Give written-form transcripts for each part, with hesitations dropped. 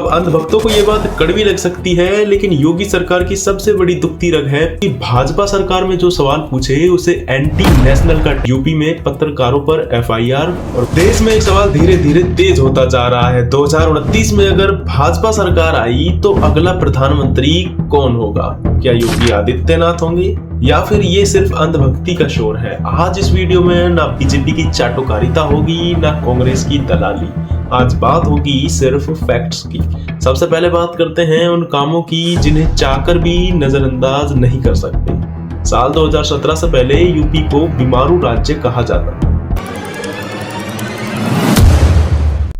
अब अंधभक्तों को ये बात कड़वी लग सकती है, लेकिन योगी सरकार की सबसे बड़ी दुखती रग है कि भाजपा सरकार में जो सवाल पूछे उसे एंटी नेशनल का यूपी में पत्रकारों पर एफआईआर। और देश में एक सवाल धीरे धीरे तेज होता जा रहा है। 2029 में अगर भाजपा सरकार आई तो अगला प्रधानमंत्री कौन होगा? क्या योगी आदित्यनाथ होंगे या फिर ये सिर्फ अंधभक्ति का शोर है? आज इस वीडियो में ना बीजेपी की चाटुकारिता होगी ना कांग्रेस की दलाली, आज बात होगी सिर्फ फैक्ट्स की। सबसे पहले बात करते हैं उन कामों की जिन्हें चाहकर भी नजरअंदाज नहीं कर सकते। साल 2017 से पहले यूपी को बीमारू राज्य कहा जाता था।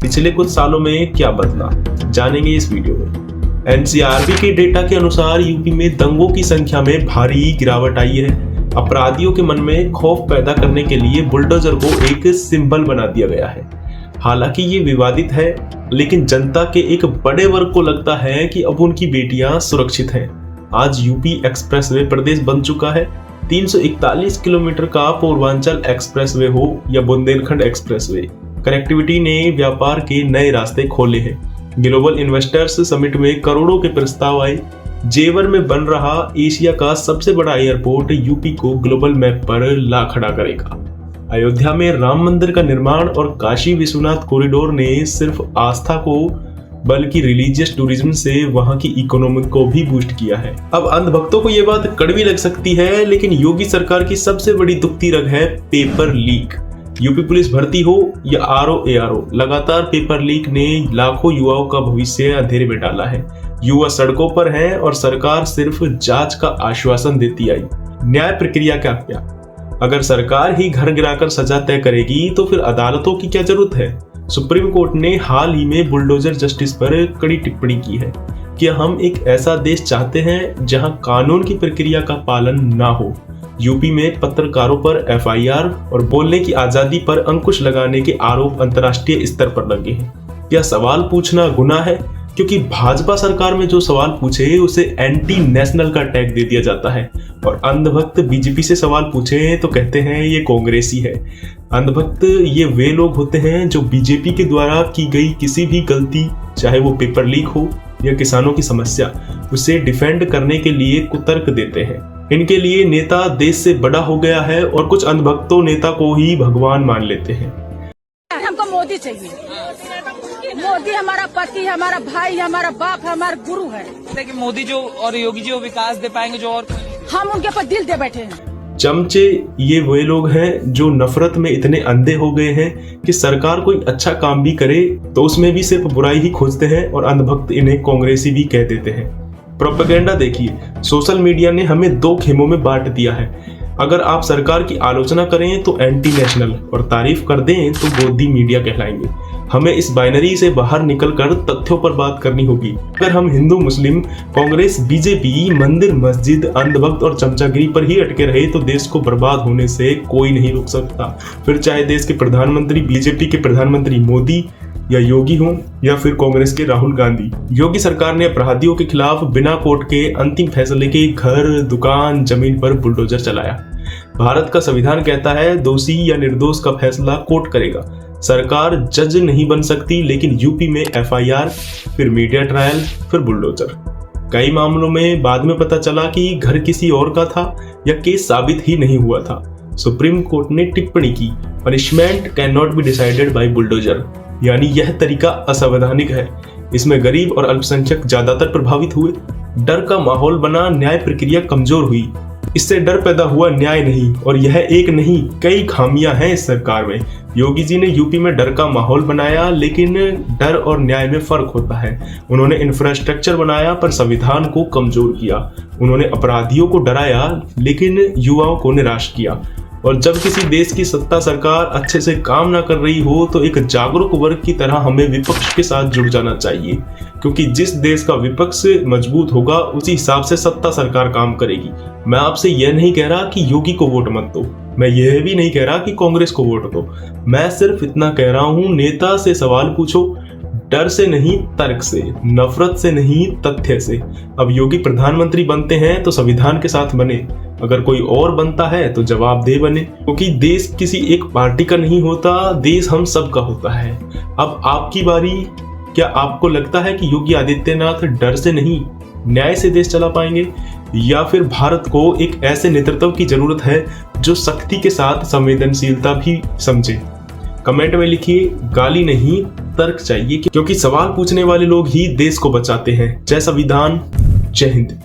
पिछले कुछ सालों में क्या बदला, जानेंगे इस वीडियो में। एनसीआरबी के डेटा के अनुसार यूपी में दंगों की संख्या में भारी गिरावट आई है। अपराधियों के मन में खौफ पैदा करने के लिए बुलडोजर को एक सिंबल बना दिया गया है। हालांकि ये विवादित है, लेकिन जनता के एक बड़े वर्ग को लगता है कि अब उनकी बेटियां सुरक्षित हैं। आज यूपी एक्सप्रेसवे प्रदेश बन चुका है। 341 किलोमीटर का पूर्वांचल एक्सप्रेसवे हो या बुंदेलखंड एक्सप्रेसवे, कनेक्टिविटी ने व्यापार के नए रास्ते खोले हैं। ग्लोबल इन्वेस्टर्स समिट में करोड़ों के प्रस्ताव आए। जेवर में बन रहा एशिया का सबसे बड़ा एयरपोर्ट यूपी को ग्लोबल मैप पर ला खड़ा करेगा। अयोध्या में राम मंदिर का निर्माण और काशी विश्वनाथ कॉरिडोर ने सिर्फ आस्था को बल्कि रिलीजियस टूरिज्म से वहां की इकोनॉमी को भी बूस्ट किया है। अब अंधभक्तों को यह बात कड़वी लग सकती है, लेकिन योगी सरकार की सबसे बड़ी दुखती रग है पेपर लीक। यूपी पुलिस भर्ती हो या आरओ एआरओ, लगातार पेपर लीक ने लाखों युवाओं का भविष्य अंधेरे में डाला है। युवा सड़कों पर हैं और सरकार सिर्फ जांच का आश्वासन देती आई। न्याय प्रक्रिया का क्या? अगर सरकार ही घर गिराकर सजा तय करेगी तो फिर अदालतों की क्या जरूरत है? सुप्रीम कोर्ट ने हाल ही में बुलडोजर जस्टिस पर कड़ी टिप्पणी की है कि हम एक ऐसा देश चाहते हैं जहां कानून की प्रक्रिया का पालन ना हो। यूपी में पत्रकारों पर एफआईआर और बोलने की आजादी पर अंकुश लगाने के आरोप अंतर्राष्ट्रीय स्तर पर लगे हैं। क्या सवाल पूछना गुनाह है? क्योंकि भाजपा सरकार में जो सवाल पूछे उसे एंटी नेशनल का टैग दे दिया जाता है, और अंधभक्त बीजेपी से सवाल पूछे तो कहते हैं ये कांग्रेसी है। अंधभक्त ये वे लोग होते हैं जो बीजेपी के द्वारा की गई किसी भी गलती, चाहे वो पेपर लीक हो या किसानों की समस्या, उसे डिफेंड करने के लिए कुतर्क देते हैं। इनके लिए नेता देश से बड़ा हो गया है और कुछ अंधभक्तों नेता को ही भगवान मान लेते हैं। हमको मोदी चाहिए। मोदी हमारा पति, हमारा भाई, हमारा बाप, हमारा गुरु है। लेकिन मोदी जो और योगी जी वो विकास दे पाएंगे जो, और हम उनके ऊपर दिल दे बैठे हैं। चमचे ये वे लोग हैं जो नफरत में इतने अंधे हो गए हैं कि सरकार कोई अच्छा काम भी करे तो उसमें भी सिर्फ बुराई ही खोजते हैं, और अंधभक्त इन्हें कांग्रेसी भी कह देते हैं। प्रोपेगेंडा देखिए, सोशल मीडिया ने हमें दो खेमों में बांट दिया है। अगर आप सरकार की आलोचना करें तो एंटी नेशनल और तारीफ कर दें तो गोदी मीडिया कहलाएंगे। हमें इस बाइनरी से बाहर निकलकर तथ्यों पर बात करनी होगी। अगर हम हिंदू, मुस्लिम, कांग्रेस, बीजेपी, मंदिर, मस्जिद, अंधभक्त और चमचागिरी पर ही अटके रहे तो देश को बर्बाद होने से कोई नहीं रोक सकता। फिर चाहे देश के प्रधानमंत्री बीजेपी के प्रधानमंत्री मोदी या योगी हो या फिर कांग्रेस के राहुल गांधी। योगी सरकार ने अपराधियों के खिलाफ बिना कोर्ट के अंतिम फैसले के घर, दुकान, जमीन पर बुलडोजर चलाया। भारत का संविधान कहता है दोषी या निर्दोष का फैसला कोर्ट करेगा। सरकार जज नहीं बन सकती, लेकिन यूपी में एफआईआर, फिर मीडिया ट्रायल, फिर बुलडोजर। कई मामलों में बाद में पता चला कि घर किसी और का था या केस साबित ही नहीं हुआ था। सुप्रीम कोर्ट ने टिप्पणी की, punishment can not be decided by bulldozer, यानी यह तरीका असंवैधानिक है। इसमें गरीब और अल्पसंख्यक ज्यादातर प्रभावित हुए। डर का माहौल बना, न्याय प्रक्रिया कमजोर हुई। इससे डर पैदा हुआ, न्याय नहीं। और यह एक नहीं, कई खामियां हैं इस सरकार में। योगी जी ने यूपी में डर का माहौल बनाया, लेकिन डर और न्याय में फर्क होता है। उन्होंने इंफ्रास्ट्रक्चर बनाया पर संविधान को कमजोर किया। उन्होंने अपराधियों को डराया लेकिन युवाओं को निराश किया। और जब किसी देश की सत्ता सरकार अच्छे से काम ना कर रही हो तो एक जागरूक वर्ग की तरह हमें विपक्ष के साथ जुड़ जाना चाहिए, क्योंकि जिस देश का विपक्ष मजबूत होगा उसी हिसाब से सत्ता सरकार काम करेगी। मैं आपसे यह नहीं कह रहा कि योगी को वोट मत दो, मैं यह भी नहीं कह रहा कि कांग्रेस को वोट दो। मैं सिर्फ इतना कह रहा हूं, नेता से सवाल पूछो, डर से नहीं तर्क से, नफरत से नहीं तथ्य से। अब योगी प्रधानमंत्री बनते हैं तो संविधान के साथ बने, अगर कोई और बनता है तो जवाबदेह बने, क्योंकि देश किसी एक पार्टी का नहीं होता, देश हम सब का होता है। अब आपकी बारी, क्या आपको लगता है कि योगी आदित्यनाथ डर से नहीं न्याय से देश चला पाएंगे, या फिर भारत को एक ऐसे नेतृत्व की जरूरत है जो सख्ती के साथ संवेदनशीलता भी समझे? कमेंट में लिखिए, गाली नहीं तर्क चाहिए, क्योंकि सवाल पूछने वाले लोग ही देश को बचाते हैं। जय संविधान, जय हिंद।